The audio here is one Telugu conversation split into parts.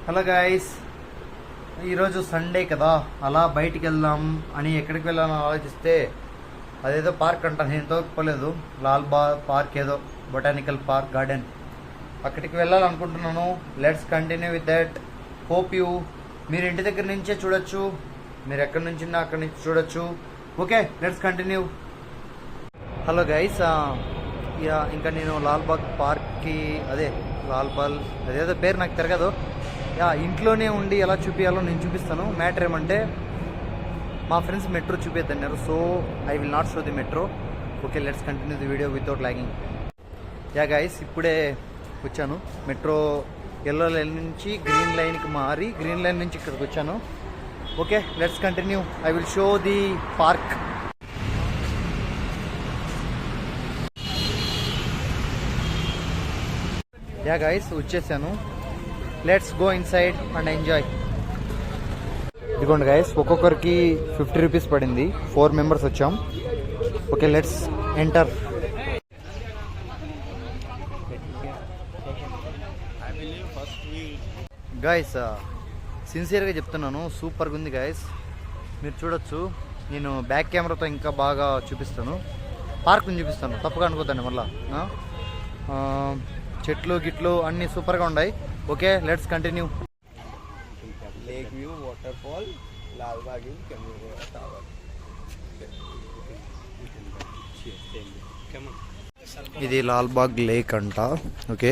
హలో గాయస్, ఈరోజు సండే కదా, అలా బయటికి వెళ్దాం అని ఎక్కడికి వెళ్ళాలని ఆలోచిస్తే అదేదో పార్క్ అంటాను, నేను తోకపోలేదు. లాల్ పార్క్, ఏదో బొటానికల్ పార్క్ గార్డెన్, అక్కడికి వెళ్ళాలనుకుంటున్నాను. Let's continue with that. Hope you మీరు ఇంటి దగ్గర నుంచే చూడొచ్చు, మీరు ఎక్కడి నుంచి అక్కడి నుంచి చూడొచ్చు. Okay, let's continue. Hello guys, ఇంకా నేను లాల్బాగ్ పార్క్కి, అదే లాల్బాల్, అదేదో పేరు నాకు తిరగదు. ఇంట్లోనే ఉండి ఎలా చూపించాలో నేను చూపిస్తాను. మ్యాటర్ ఏమంటే, మా ఫ్రెండ్స్ మెట్రో చూపిద్దన్నారు, so I will not show the metro. Okay, let's continue the video without lagging. Guys, ఇప్పుడే వచ్చాను. మెట్రో ఎల్లో లైన్ నుంచి గ్రీన్ లైన్కి మారి, గ్రీన్ లైన్ నుంచి ఇక్కడికి వచ్చాను. Okay, let's continue. I will show the park. Guys, వచ్చేసాను. Let's go inside and enjoy. ఇదిగోండి గైస్, ఒక్కొక్కరికి 50 రూపీస్ పడింది. 4 మెంబర్స్ వచ్చాం. Okay, let's enter. గైస్, సిన్సియర్గా చెప్తున్నాను, సూపర్గా ఉంది గైస్. మీరు చూడొచ్చు. నేను బ్యాక్ కెమెరాతో ఇంకా బాగా చూపిస్తాను, పార్క్ని చూపిస్తాను, తప్పుగా అనుకోద్దండి మళ్ళా. చెట్లు గిట్లు అన్నీ సూపర్గా ఉన్నాయి. Okay, let's continue. Lake view, water fall, Lalbagh tower. ఇది లాల్బాగ్ లేక్ అంట. ఓకే,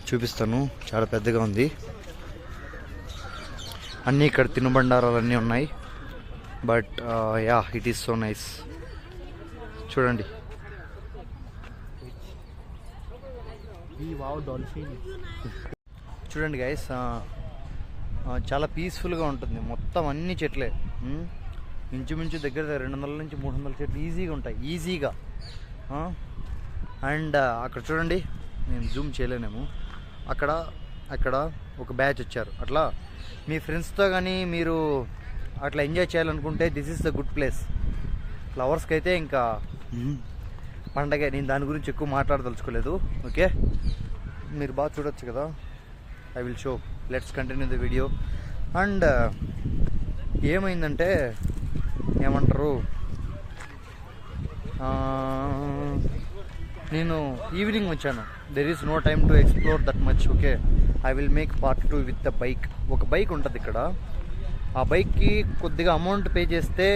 చూపిస్తాను. చాలా పెద్దగా ఉంది. అన్నీ ఇక్కడ తినుబండారాలు అన్నీ ఉన్నాయి. But it is so nice. చూడండి. చూడండి గైస్, చాలా పీస్ఫుల్గా ఉంటుంది. మొత్తం అన్ని చెట్లే, ఇంచుమించు దగ్గర 200 నుంచి 300 చెట్లు ఈజీగా ఉంటాయి, ఈజీగా. అండ్ అక్కడ చూడండి, నేను జూమ్ చేయలేనేమో. అక్కడ ఒక బ్యాచ్ వచ్చారు. అట్లా మీ ఫ్రెండ్స్తో కానీ మీరు అట్లా ఎంజాయ్ చేయాలనుకుంటే this is the good place. ఫ్లవర్స్కి అయితే ఇంకా పండగ. నేను దాని గురించి ఎక్కువ మాట్లాడదలుచుకోలేదు. ఓకే, మీరు బాగా చూడొచ్చు కదా. I will show. Let's continue the video. And ఏమైందంటే, ఏమంటారు, నేను ఈవినింగ్ వచ్చాను. There is no time to explore that much. Okay, I will make part 2 with the bike. ఒక బైక్ ఉంటుంది ఇక్కడ. ఆ బైక్కి కొద్దిగా అమౌంట్ పే చేస్తే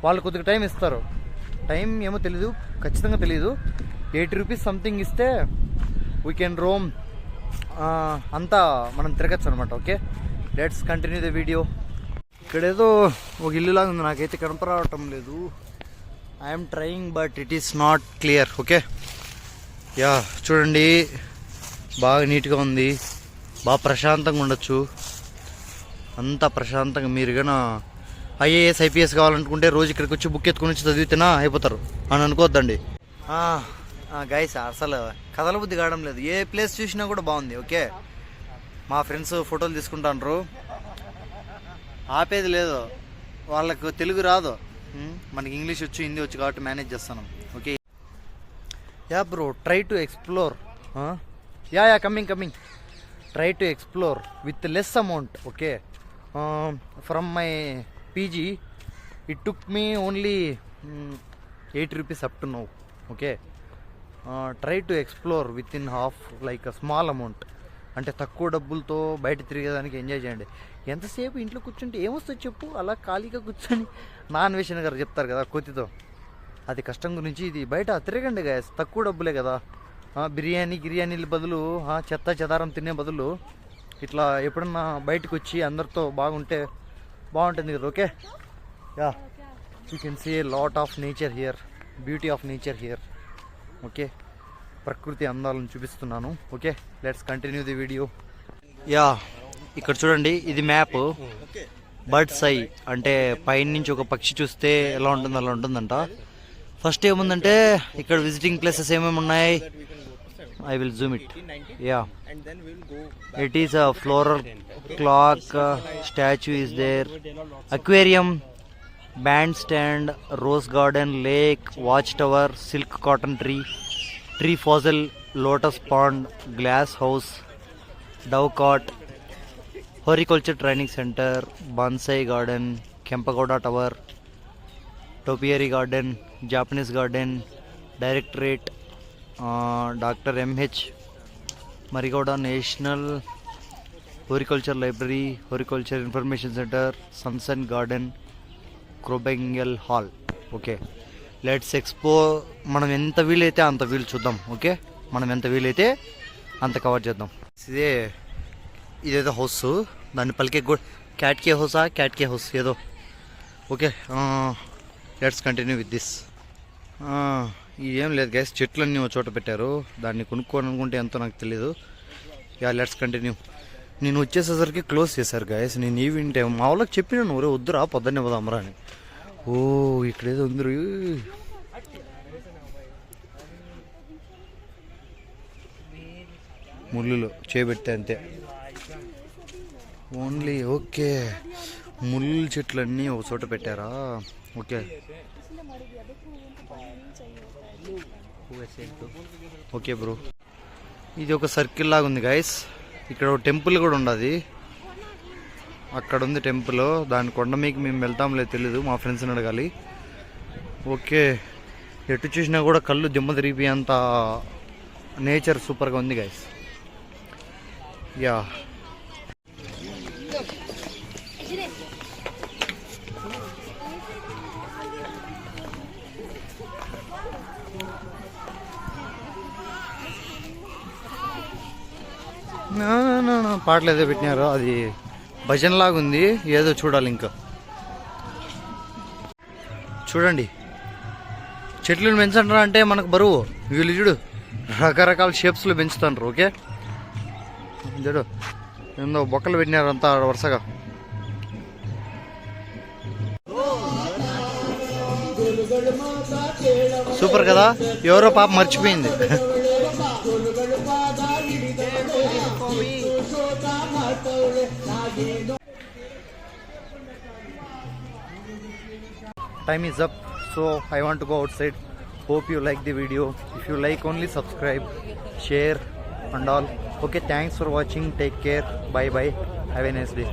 వాళ్ళు కొద్దిగా టైం ఇస్తారు. టైం ఏమో తెలీదు, ఖచ్చితంగా తెలీదు. 80 రూపీస్ సంథింగ్ ఇస్తే వీ కెన్ రోమ్, అంతా మనం తిరగచ్చు అనమాట. Okay, let's continue the video. ఇక్కడేదో ఒక ఇల్లులాగా ఉంది, నాకైతే కనపరావటం లేదు. I'm trying but it is not clear. Okay, చూడండి, బాగా నీట్గా ఉంది, బాగా ప్రశాంతంగా ఉండొచ్చు. అంతా ప్రశాంతంగా. మీరు కానీ IAS IPS కావాలనుకుంటే రోజు ఇక్కడికి వచ్చి బుక్ ఎత్తుకుని వచ్చి చదివితేనా అయిపోతారు అని అనుకోవద్దండి. గైస్, అసలు కథల బుద్ధి కావడం లేదు. ఏ ప్లేస్ చూసినా కూడా బాగుంది. ఓకే, మా ఫ్రెండ్స్ ఫోటోలు తీసుకుంటారు, ఆపేది లేదు. వాళ్ళకు తెలుగు రాదు, మనకి ఇంగ్లీష్ వచ్చు, హిందీ వచ్చు, కాబట్టి మేనేజ్ చేస్తాను. Okay, bro, try to explore. Coming. Try to explore with less amount. Okay, from my PG it took me only 80 rupees up to now. Okay, try to explore within half, like a small amount. అంటే తక్కువ డబ్బులతో బయట తిరిగేదానికి ఎంజాయ్ చేయండి. ఎంతసేపు ఇంట్లో కూర్చుంటే ఏమొస్తుంది చెప్పు? అలా ఖాళీగా కూర్చొని నాన్ వెజ్ గారు చెప్తారు కదా కొద్దితో, అది కష్టం గురించి. ఇది బయట తిరగండి గాయస్, తక్కువ డబ్బులే కదా. బిర్యానీల బదులు, చెత్త చెదారం తినే బదులు ఇట్లా ఎప్పుడన్నా బయటకు వచ్చి అందరితో బాగుంటుంది కదా. Okay, you can see lot of nature here, beauty of nature here. Okay, ప్రకృతి అందాలను చూపిస్తున్నాను. Okay, let's continue the video. ఇక్కడ చూడండి, ఇది మ్యాప్. బర్డ్స్ ఐ అంటే పైన నుంచి ఒక పక్షి చూస్తే ఎలా ఉంటుందో అలా ఉంటుందంట. ఫస్ట్ ఏముందంటే, ఇక్కడ విజిటింగ్ ప్లేసెస్ ఏమేమి ఉన్నాయి. I will zoom it. And then we will go back. It is a floral clock, statue is there, aquarium, bandstand, rose garden, lake, watchtower, silk cotton tree, tree fossil, lotus pond, glass house, Dovecot, Horticulture Training Center, Bonsai Garden, Kempagowda Tower, Topiary Garden, Japanese Garden, Directorate, Dr. M.H. Marigowda National Horticulture Library, Horticulture Information Center, Sunset Garden, Krobengel Hall. Okay, let's explore. మనం ఎంత వీలైతే అంత వీలు చూద్దాం. ఓకే, మనం ఎంత వీలైతే అంత కవర్ చేద్దాం. ఇదేదో హౌస్, దాన్ని పలికే క్యాట్కే హౌస్ ఏదో. Okay, let's continue with this. ఏం లేదు గైస్, చెట్లన్నీ ఒక చోట పెట్టారు. దాన్ని కొనుక్కోని అనుకుంటే ఎంతో నాకు తెలీదు. Yeah, let's continue. నేను వచ్చేసేసరికి క్లోజ్ చేశారు గైస్. నేను ఈవినింగ్ టైం మా వాళ్ళకి చెప్పినాను, ఊరే వద్దురా పొద్దున్నే పోదామరా అని. ఓ, ఇక్కడేదో ఉంది. ముళ్ళులు చేయబెడితే అంతే ఓన్లీ. ఓకే, ముళ్ళు చెట్లన్నీ ఒక చోట పెట్టారా? ఓకే ఓకే బ్రో, ఇది ఒక సర్కిల్ లాగా ఉంది గైస్. ఇక్కడ ఒక టెంపుల్ కూడా ఉండదు. అక్కడ ఉంది టెంపుల్. దాని కొండ మీకు మేము వెళ్తాంలే తెలీదు, మా ఫ్రెండ్స్ని అడగాలి. ఓకే, ఎటు చూసినా కూడా కళ్ళు దిమ్మ తిరిగిపోయేంత నేచర్ సూపర్గా ఉంది గైస్. యా, పాటలు ఏదో పెట్టినారు, అది భజన లాగా ఉంది. ఏదో చూడాలి ఇంకా. చూడండి, చెట్లను పెంచండి అంటే మనకు బరువు. వీళ్ళు చూడు రకరకాల షేప్స్లో పెంచుతాండ్రు. ఓకే, చూడు ఏందో బొక్కలు పెట్టినారు అంతా వరుసగా. సూపర్ కదా. ఎవరో పాప మర్చిపోయింది. Time is up, so I want to go outside. Hope you like the video. If you like, only subscribe, share and all. Okay, thanks for watching. Take care. Bye bye. Have a nice day.